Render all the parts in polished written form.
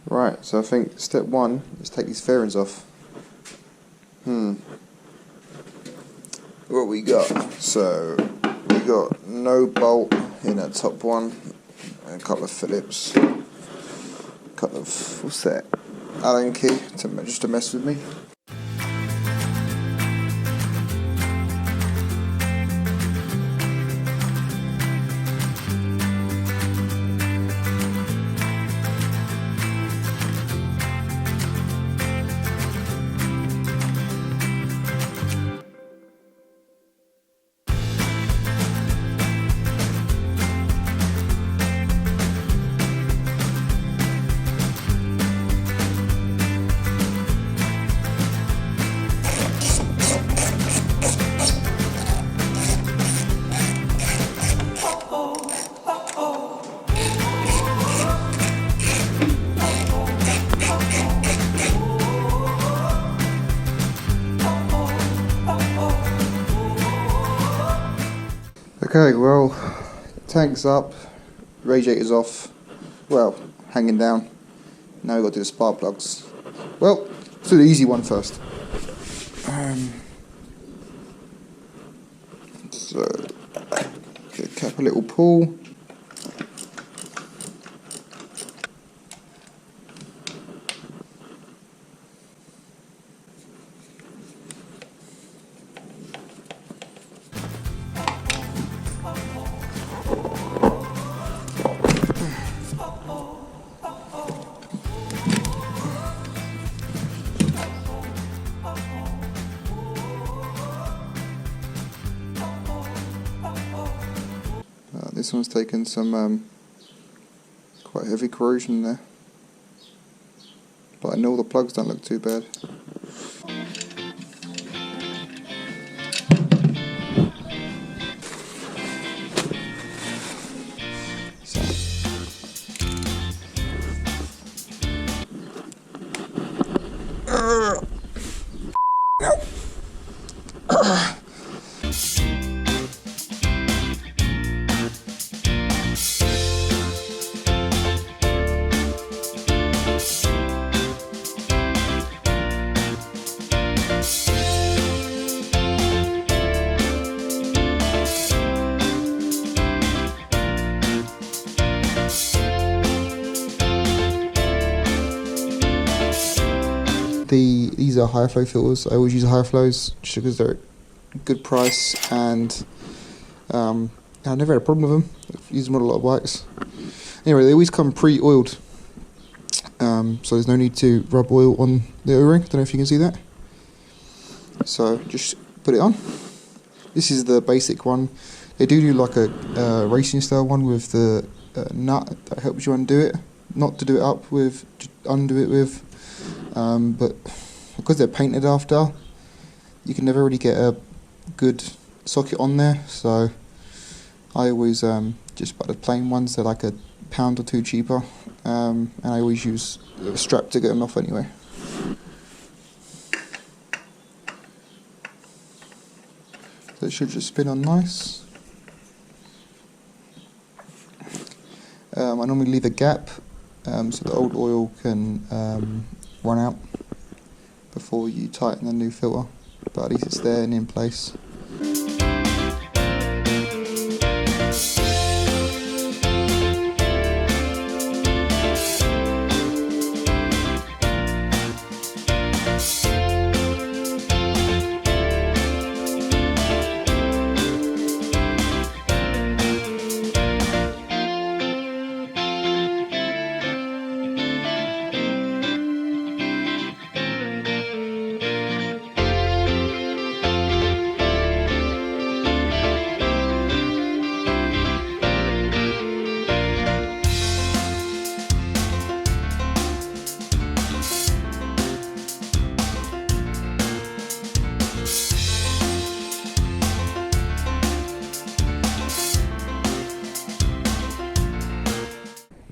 Right, so I think step one is take these fairings off. What we got? So we got no bolt in that top one, and a couple of Phillips, a couple of, what's that, Allen key just to mess with me. Okay, well, tank's up, radiator's off, well, hanging down. Now we've got to do the spark plugs. Well, let's do the easy one first. So, cap a little pull. This one's taken some quite heavy corrosion there, but I know the plugs don't look too bad. These are higher flow filters. I always use higher flows just because they're a good price, and I never had a problem with them. I've used them on a lot of bikes. Anyway, they always come pre-oiled, so there's no need to rub oil on the O-ring. Don't know if you can see that. So just put it on. This is the basic one. They do like a racing style one with the nut that helps you undo it. Not to do it up with, just undo it with. But because they're painted after, you can never really get a good socket on there, so I always just buy the plain ones. They're like £1 or £2 cheaper, and I always use a strap to get them off anyway. So it should just spin on nice. I normally leave a gap so the old oil can run out before you tighten the new filter, but at least it's there and in place.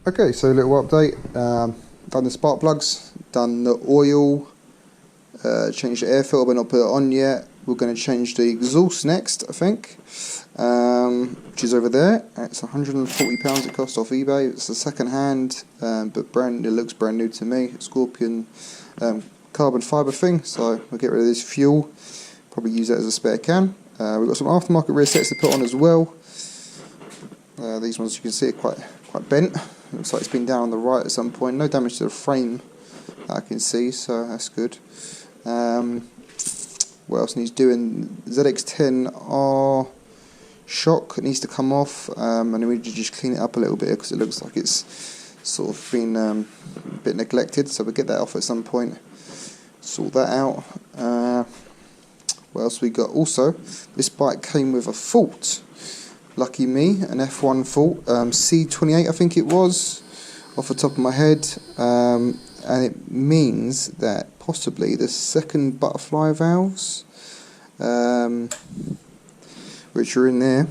Okay, so a little update. Done the spark plugs, done the oil, changed the air filter but not put it on yet. We're going to change the exhaust next, I think. which is over there. It's £140 it cost off eBay. It's a second hand, but it looks brand new to me. Scorpion carbon fibre thing, so we'll get rid of this fuel, probably use that as a spare can. We've got some aftermarket rear sets to put on as well. These ones you can see are quite bent. Looks like it's been down on the right at some point. No damage to the frame that I can see, so that's good. What else needs doing? ZX10R shock needs to come off, and we need to just clean it up a little bit because it looks like it's sort of been a bit neglected, so we'll get that off at some point, sort that out. What else we got? Also, this bike came with a fault. Lucky me, an F1 fault, C28 I think it was, off the top of my head, and it means that possibly the second butterfly valves, which are in there,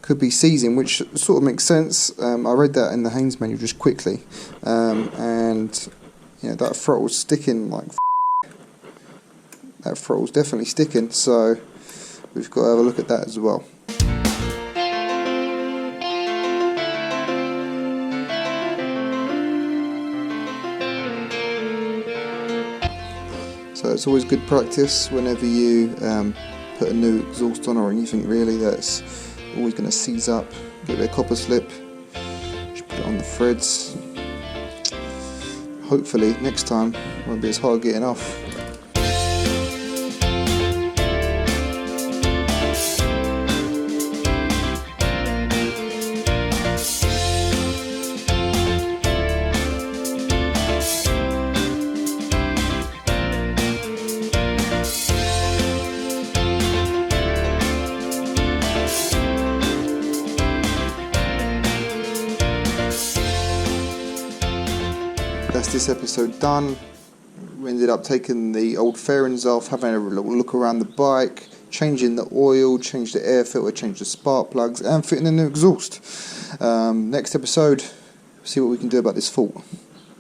could be seizing, which sort of makes sense. I read that in the Haynes manual just quickly, and you know, that throttle's sticking like that throttle's definitely sticking, so we've got to have a look at that as well. So it's always good practice whenever you put a new exhaust on or anything really that's always going to seize up. Get a bit of copper slip, just put it on the threads. Hopefully next time it won't be as hard getting off. That's this episode done. We ended up taking the old fairings off, having a little look around the bike, changing the oil, changed the air filter, changed the spark plugs, and fitting a new exhaust. Next episode, see what we can do about this fault.